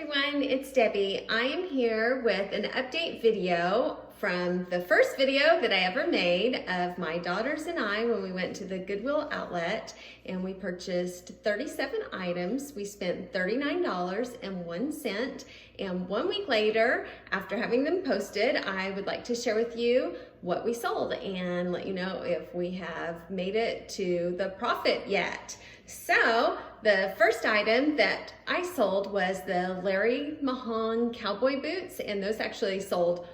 everyone, it's Debbie. I am here with an update video from the first video that I ever made of my daughters and I when we went to the Goodwill outlet and we purchased 37 items. We spent $39.01, and 1 week later, after having them posted, I would like to share with you what we sold and let you know if we have made it to the profit yet. So the first item that I sold was the Larry Mahon cowboy boots, and those actually sold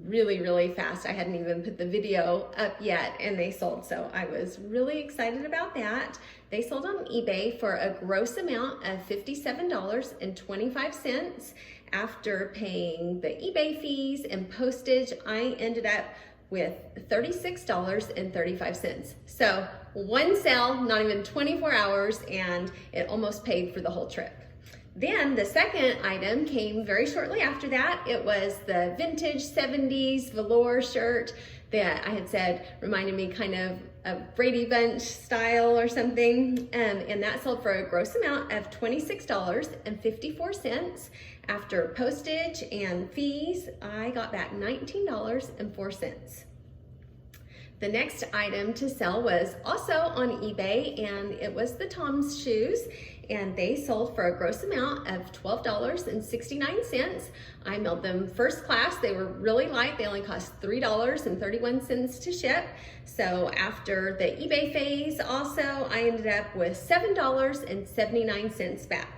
really fast. I hadn't even put the video up yet and they sold, so I was really excited about that. They sold on eBay for a gross amount of $57.25. After paying the eBay fees and postage, I ended up with $36.35. So one sale, not even 24 hours, and it almost paid for the whole trip. Then the second item came very shortly after that. It was the vintage 70s velour shirt that I had said reminded me kind of a Brady Bunch style or something. And that sold for a gross amount of $26.54. After postage and fees, I got back $19.04. The next item to sell was also on eBay, and it was the Tom's shoes, and they sold for a gross amount of $12.69. I mailed them first class. They were really light. They only cost $3.31 to ship. So after the eBay phase also, I ended up with $7.79 back.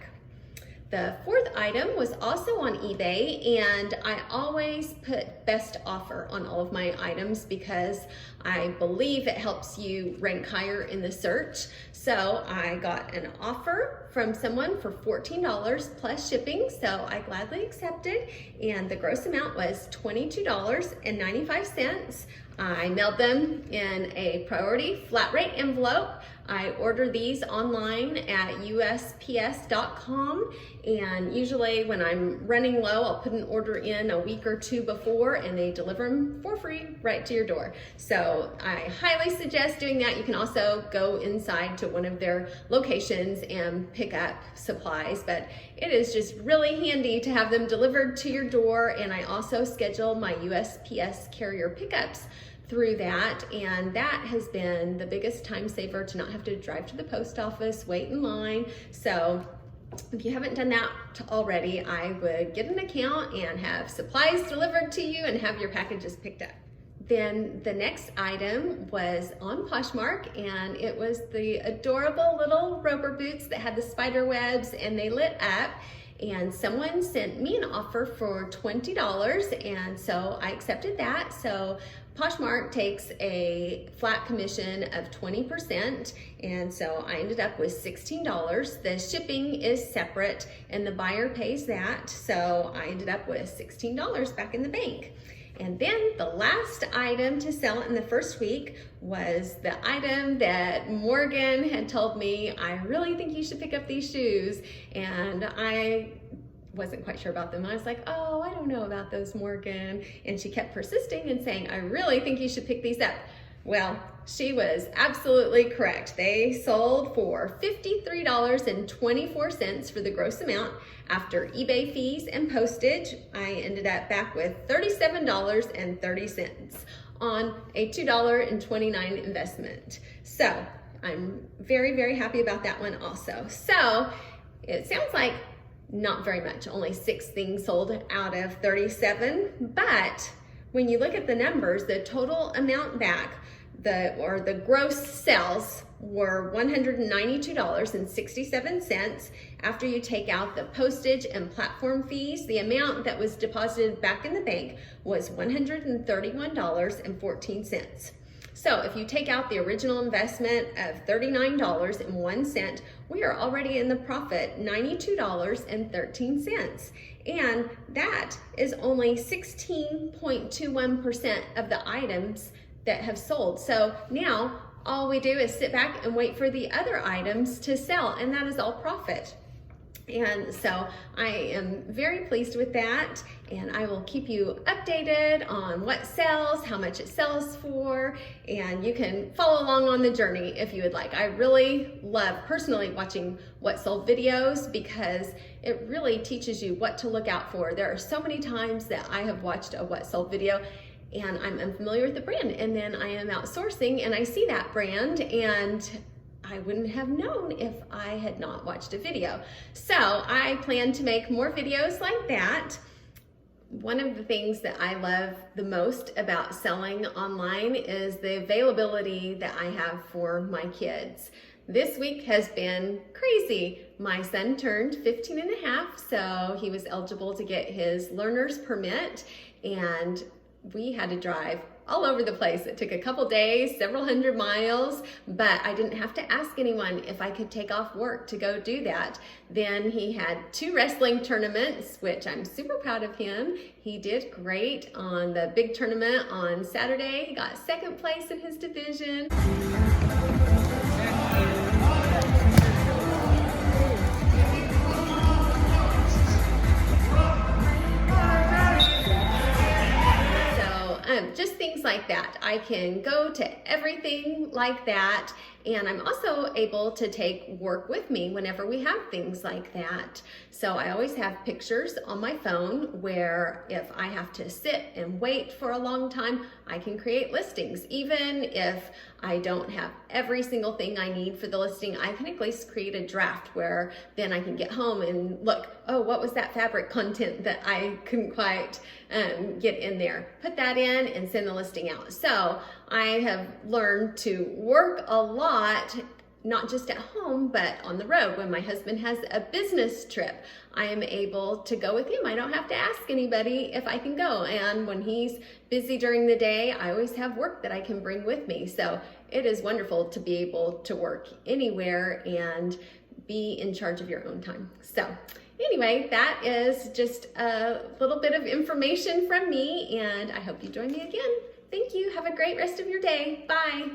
The fourth item was also on eBay, and I always put best offer on all of my items because I believe it helps you rank higher in the search. So I got an offer from someone for $14 plus shipping, so I gladly accepted, and the gross amount was $22.95. I mailed them in a priority flat rate envelope. I order these online at USPS.com, and usually when I'm running low, I'll put an order in a week or two before and they deliver them for free right to your door. So I highly suggest doing that. You can also go inside to one of their locations and pick up supplies, but it is just really handy to have them delivered to your door. And I also schedule my USPS carrier pickups through that, and that has been the biggest time saver to not have to drive to the post office, wait in line. So if you haven't done that already, I would get an account and have supplies delivered to you and have your packages picked up. Then the next item was on Poshmark, and it was the adorable little rubber boots that had the spider webs and they lit up. And someone sent me an offer for $20, and so I accepted that. So Poshmark takes a flat commission of 20%, and so I ended up with $16. The shipping is separate, and the buyer pays that, so I ended up with $16 back in the bank. And then the last item to sell in the first week was the item that Morgan had told me, I really think you should pick up these shoes. And I wasn't quite sure about them. I was like, oh, I don't know about those, Morgan. And she kept persisting and saying, I really think you should pick these up. Well, she was absolutely correct. They sold for $53.24 for the gross amount. After eBay fees and postage, I ended up back with $37.30 on a $2.29 investment. So I'm very happy about that one also. So it sounds like not very much, only 6 things sold out of 37, but when you look at the numbers, the total amount back, the gross sales were $192.67. After you take out the postage and platform fees, the amount that was deposited back in the bank was $131.14. So if you take out the original investment of $39.01, we are already in the profit, $92.13. And that is only 16.21% of the items that have sold. So now all we do is sit back and wait for the other items to sell, and that is all profit. And so I am very pleased with that, and I will keep you updated on what sells, how much it sells for, and you can follow along on the journey if you would like. I really love personally watching what sold videos because it really teaches you what to look out for. There are so many times that I have watched a what sold video and I'm unfamiliar with the brand, and then I am outsourcing and I see that brand, and I wouldn't have known if I had not watched a video. So I plan to make more videos like that. One of the things that I love the most about selling online is the availability that I have for my kids. This week has been crazy. My son turned 15 and a half, so he was eligible to get his learner's permit, and we had to drive all over the place. It took a couple days, several hundred miles, but I didn't have to ask anyone if I could take off work to go do that. Then he had 2 wrestling tournaments, which I'm super proud of him. He did great on the big tournament on Saturday. He got 2nd place in his division. Just things like that. I can go to everything like that, and I'm also able to take work with me whenever we have things like that. So I always have pictures on my phone where if I have to sit and wait for a long time, I can create listings. Even if I don't have every single thing I need for the listing, I can at least create a draft where then I can get home and look, oh, what was that fabric content that I couldn't quite get in there? Put that in and send the listing out. So I have learned to work a lot, not just at home, but on the road. When my husband has a business trip, I am able to go with him. I don't have to ask anybody if I can go. And when he's busy during the day, I always have work that I can bring with me. So it is wonderful to be able to work anywhere and be in charge of your own time. So anyway, that is just a little bit of information from me, and I hope you join me again. Thank you. Have a great rest of your day. Bye.